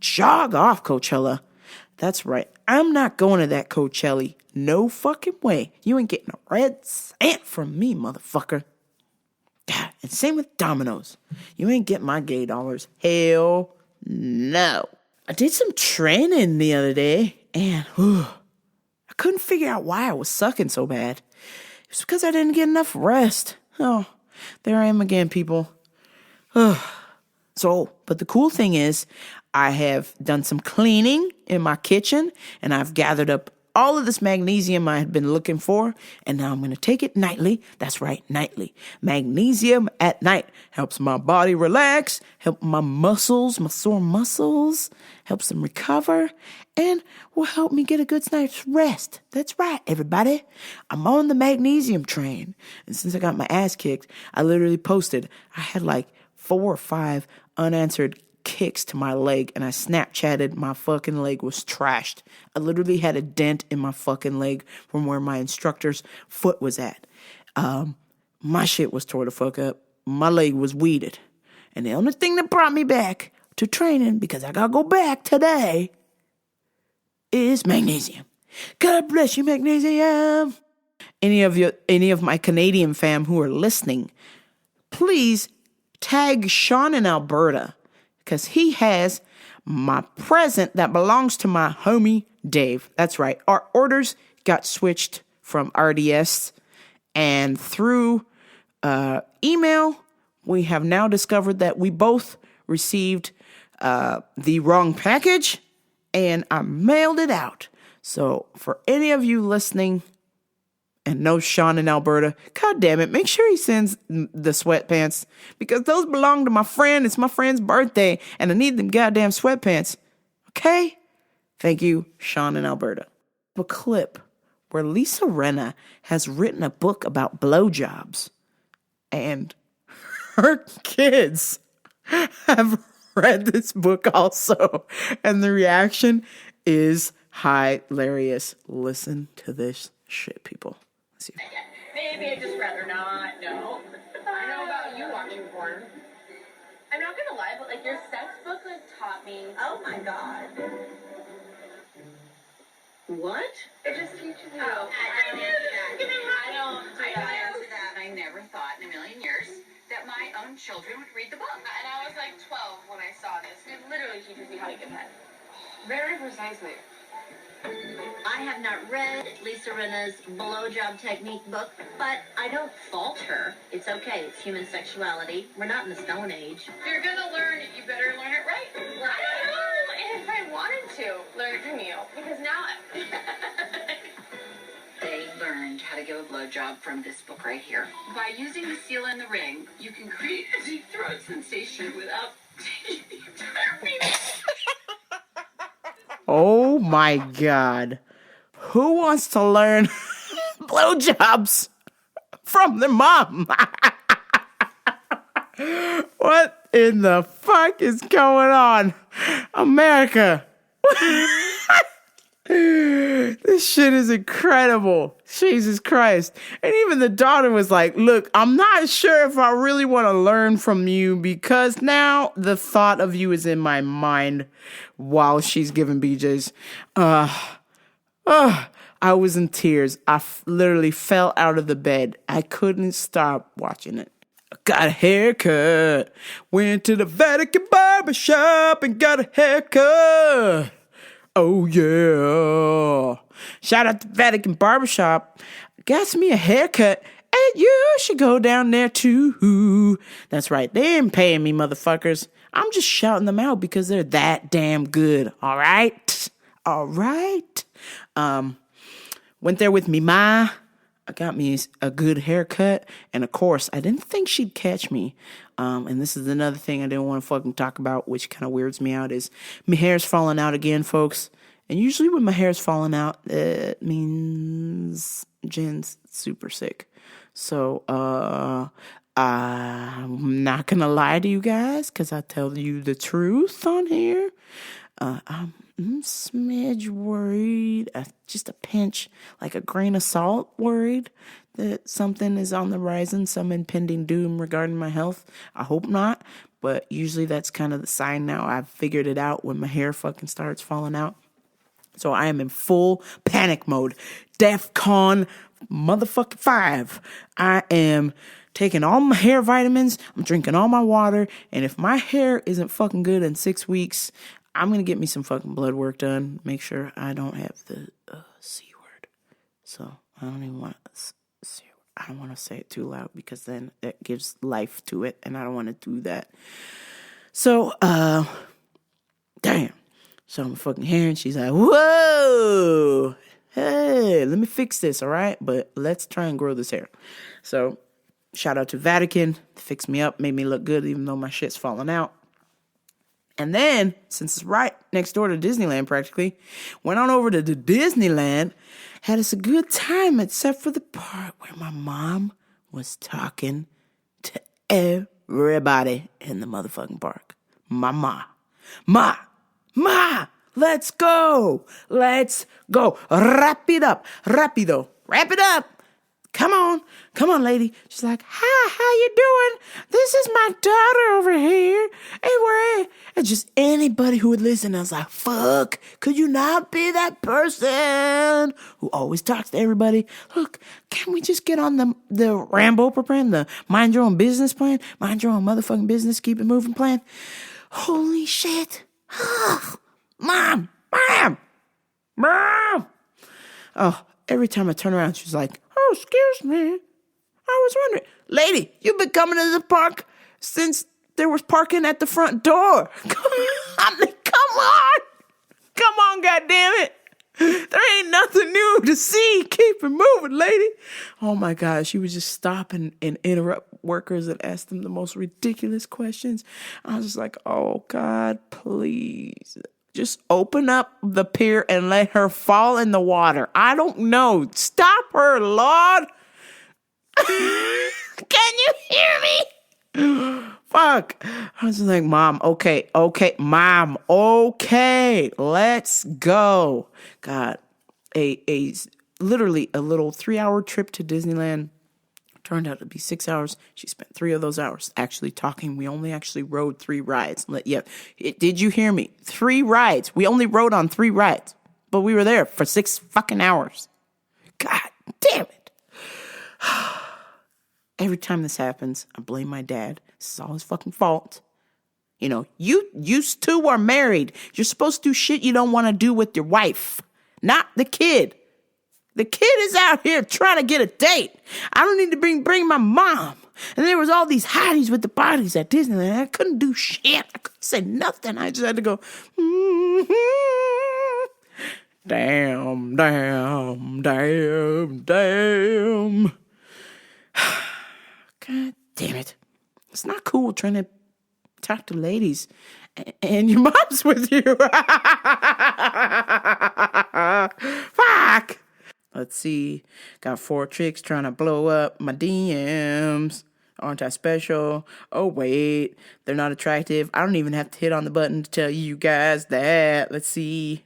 S6: Jog off, Coachella. That's right. I'm not going to that Coachella. No fucking way. You ain't getting a red cent from me, motherfucker. And same with Domino's. You ain't getting my gay dollars. Hell no. I did some training the other day, and I couldn't figure out why I was sucking so bad. It's because I didn't get enough rest. Oh, there I am again, people. But the cool thing is, I have done some cleaning in my kitchen, and I've gathered up all of this magnesium I had been looking for, and now I'm going to take it nightly. That's right, nightly. Magnesium at night helps my body relax, help my sore muscles, helps them recover, and will help me get a good night's rest. That's right, everybody. I'm on the magnesium train, and since I got my ass kicked, I literally posted. I had like 4 or 5 unanswered kicks to my leg, and I Snapchatted. My fucking leg was trashed. I literally had a dent in my fucking leg from where my instructor's foot was at. My shit was tore the fuck up. My leg was weeded. And the only thing that brought me back to training, because I gotta go back today, is magnesium. God bless you, magnesium. Any of my Canadian fam who are listening, please tag Sean in Alberta, because he has my present that belongs to my homie Dave. That's right. Our orders got switched from RDS, and through email, we have now discovered that we both received the wrong package, and I mailed it out. So for any of you listening and know Sean in Alberta, God damn it, make sure he sends the sweatpants, because those belong to my friend. It's my friend's birthday, and I need them goddamn sweatpants. Okay? Thank you, Sean in Alberta. A clip where Lisa Rinna has written a book about blowjobs, and her kids have read this book also, and the reaction is hilarious. Listen to this shit, people.
S7: Maybe I'd just rather not. No. I know about you watching porn. I'm not gonna lie, but like your sex book taught me. Oh my god. What? It just teaches you. Oh, I don't do that. I never thought in a million years that my own children would read the book. And I was like 12 when I saw this. It literally teaches you how to get head. Very precisely.
S8: I have not read Lisa Rinna's blowjob technique book, but I don't fault her. It's okay. It's human sexuality. We're not in the Stone Age.
S7: If you're gonna learn it, you better learn it right. Well, I don't know if I wanted to learn it from you, because now
S8: They learned how to give a blowjob from this book right here.
S7: by using the seal in the ring, you can create a deep throat sensation without taking the entire penis.
S6: my God. Who wants to learn blowjobs from their mom? What in the fuck is going on? America. This shit is incredible. Jesus Christ. And even the daughter was like, look, I'm not sure if I really want to learn from you because now the thought of you is in my mind while she's giving BJ's. I was in tears. I literally fell out of the bed. I couldn't stop watching it. Got a haircut. Went to the Vatican barbershop and got a haircut. Oh, yeah. Shout out to Vatican Barbershop. Got me a haircut, and you should go down there, too. That's right. They ain't paying me, motherfuckers. I'm just shouting them out because they're that damn good. All right? All right? Went there with me ma. I got me a good haircut. And, of course, I didn't think she'd catch me. And this is another thing I didn't want to fucking talk about, which kind of weirds me out, is my hair's falling out again, folks. And usually when my hair's falling out, it means Jen's super sick. So, I'm not going to lie to you guys, because I tell you the truth on here. I'm smidge worried, just a pinch, like a grain of salt worried that something is on the horizon, some impending doom regarding my health. I hope not, but usually that's kind of the sign now. I've figured it out when my hair fucking starts falling out. So I am in full panic mode. DEFCON motherfucking 5. I am taking all my hair vitamins. I'm drinking all my water. And if my hair isn't fucking good in 6 weeks, I'm going to get me some fucking blood work done. Make sure I don't have the C word. So I don't even want to I don't want to say it too loud because then that gives life to it. And I don't want to do that. So, damn. So I'm fucking hair and she's like, whoa, hey, let me fix this, all right? But let's try and grow this hair. So shout out to Vatican. Fixed me up, made me look good even though my shit's falling out. And then, since it's right next door to Disneyland practically, went on over to the Disneyland, had us a good time except for the part where my mom was talking to everybody in the motherfucking park. Ma, let's go. Wrap it up. Rapido. Wrap it up. Come on, lady. She's like, hi, how you doing? This is my daughter over here. Anyway, and just anybody who would listen, I was like, fuck, could you not be that person who always talks to everybody? Look, can we just get on the Rambo plan, the mind your own business plan, mind your own motherfucking business, keep it moving plan? Holy shit. Mom. Oh, every time I turn around, she's like, oh, excuse me. I was wondering, lady, you've been coming to the park since there was parking at the front door. Come on, goddammit. There ain't nothing new to see. Keep it moving, lady. Oh my God, she was just stopping and interrupt workers and ask them the most ridiculous questions. I was just like, oh God, please. Just open up the pier and let her fall in the water. I don't know. Stop her, Lord. Can you hear me? Fuck. I was like, Mom, okay, Mom, okay, let's go. God, literally a little 3-hour trip to Disneyland turned out to be 6 hours. She spent 3 of those hours actually talking. We only actually rode 3 rides. Yeah, did you hear me? 3 rides. We only rode on 3 rides, but we were there for 6 fucking hours. God damn it. Every time this happens, I blame my dad. This is all his fucking fault. You know, you two are married. You're supposed to do shit you don't want to do with your wife, not the kid. The kid is out here trying to get a date. I don't need to bring my mom. And there was all these hotties with the bodies at Disneyland. I couldn't do shit. I couldn't say nothing. I just had to go, Damn. God damn it. It's not cool trying to talk to ladies. And your mom's with you. Fuck. Let's see. Got 4 chicks trying to blow up my DMs. Aren't I special? Oh, wait. They're not attractive. I don't even have to hit on the button to tell you guys that. Let's see.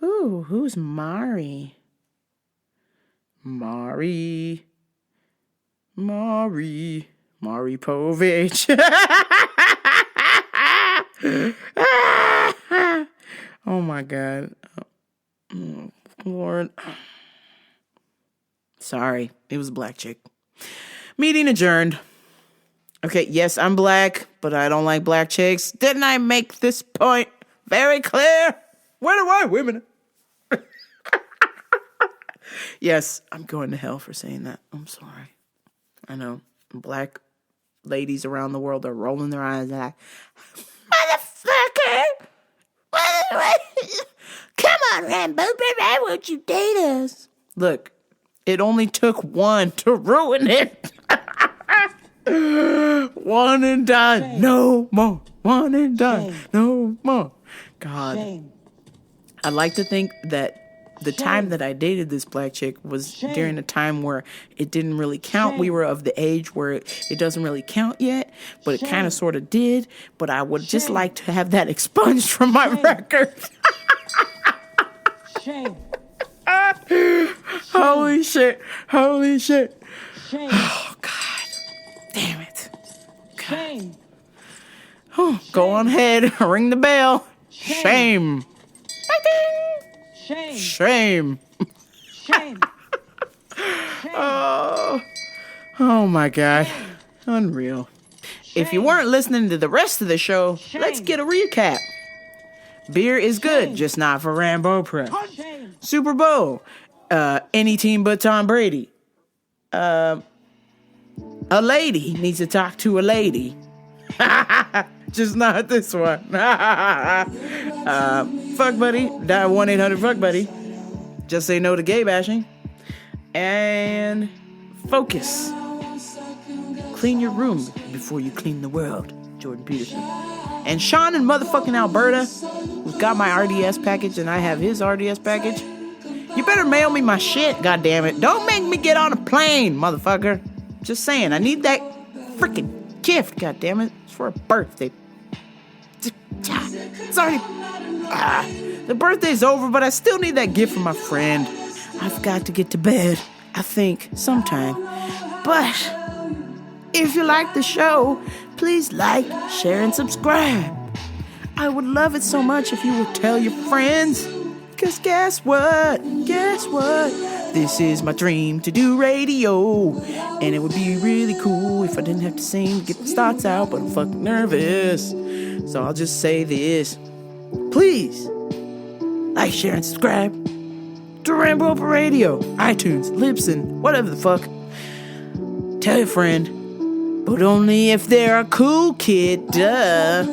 S6: Ooh, who's Mari? Mari Povich. Oh my God. Oh, Lord. Sorry, it was a black chick. Meeting adjourned. Okay, yes, I'm black, but I don't like black chicks. Didn't I make this point very clear? Where do white women? Yes, I'm going to hell for saying that. I'm sorry. I know. Black ladies around the world are rolling their eyes like, motherfucker! Come on, Rambo, why won't you date us? Look, it only took one to ruin it. One and done. Shame. No more. One and done. Shame. No more. God. Shame. I'd like to think that the time that I dated this black chick was during a time where it didn't really count. We were of the age where it doesn't really count yet, but it kind of sort of did. But I would just like to have that expunged from my record.
S9: Shame.
S6: Holy shit. Holy shit. Shame. Oh, God. Damn it. God.
S9: Shame.
S6: Oh, go on ahead. Ring the bell. Shame.
S9: Shame.
S6: Shame.
S9: Shame.
S6: Oh my God. Unreal. If you weren't listening to the rest of the show, let's get a recap. Beer is good, just not for Rambo Prep. Super Bowl. Any team but Tom Brady. A lady needs to talk to a lady. Just not this one. Fuck buddy. Dial 1-800-FUCK buddy. Just say no to gay bashing. And focus. Clean your room before you clean the world. Jordan Peterson. And Sean in motherfucking Alberta, who's got my RDS package and I have his RDS package. You better mail me my shit, goddammit. Don't make me get on a plane, motherfucker. Just saying, I need that freaking gift, goddammit. It's for a birthday. It's already... the birthday's over, but I still need that gift from my friend. I've got to get to bed, I think, sometime. But if you like the show, please like, share, and subscribe. I would love it so much if you would tell your friends. Because guess what? Guess what? This is my dream to do radio. And it would be really cool if I didn't have to sing to get the starts out, but I'm fucking nervous. So I'll just say this. Please, like, share, and subscribe to Rambo for Radio, iTunes, Libsyn, whatever the fuck. Tell your friend, but only if they're a cool kid, duh.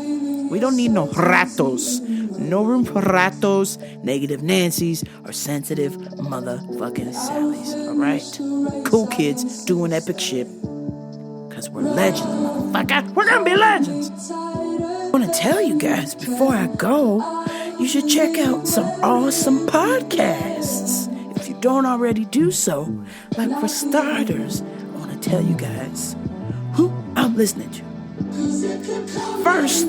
S6: We don't need no ratos. No room for ratos, negative Nancys, or sensitive motherfucking Sallys, alright? Cool kids doing epic shit. Cause we're legends, motherfucker. We're gonna be legends. I wanna tell you guys, before I go, you should check out some awesome podcasts. If you don't already do so, like for starters, I wanna tell you guys who I'm listening to. First,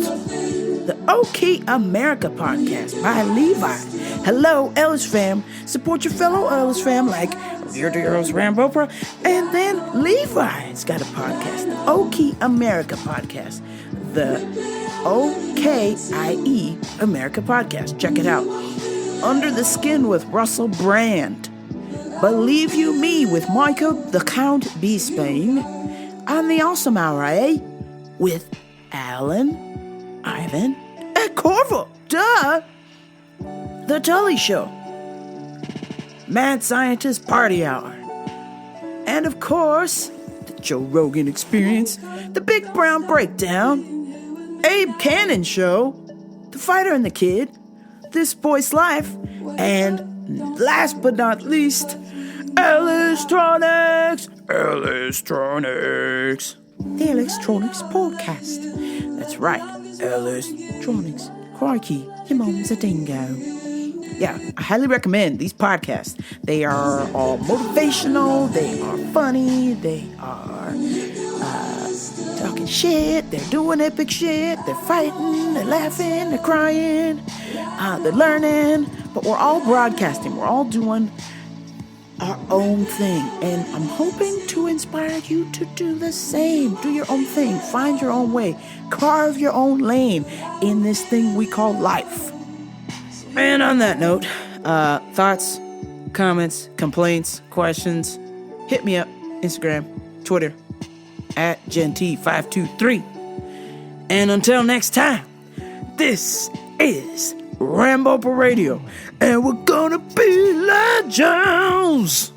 S6: the OK America podcast by Levi. Hello, Ellis fam. Support your fellow Ellis fam like Rear to Heroes Rambo Pro. And then Levi's got a podcast, the OK America podcast. The OKIE America podcast. Check it out. Under the Skin with Russell Brand. Believe You Me with Michael the Count Bisping. On the Awesome Hour, with Alan, Ivan, and Corvo. Duh! The Tully Show. Mad Scientist Party Hour. And of course, the Joe Rogan Experience, the Big Brown Breakdown, Abe Cannon Show, The Fighter and the Kid, This Boy's Life, and last but not least, Ellistronics. the Electronics Podcast. That's right, Electronics. Crikey, your mom's a dingo. Yeah, I highly recommend these podcasts. They are all motivational, they are funny, they are talking shit, they're doing epic shit, they're fighting, they're laughing, they're crying, they're learning, but we're all broadcasting, we're all doing our own thing, and I'm hoping to inspire you to do the same. Do your own thing, find your own way, carve your own lane in this thing we call life. And on that note, thoughts, comments, complaints, questions, hit me up, Instagram, Twitter, at GenT523. And until next time, this is Rambo Radio, and we're gonna be legends!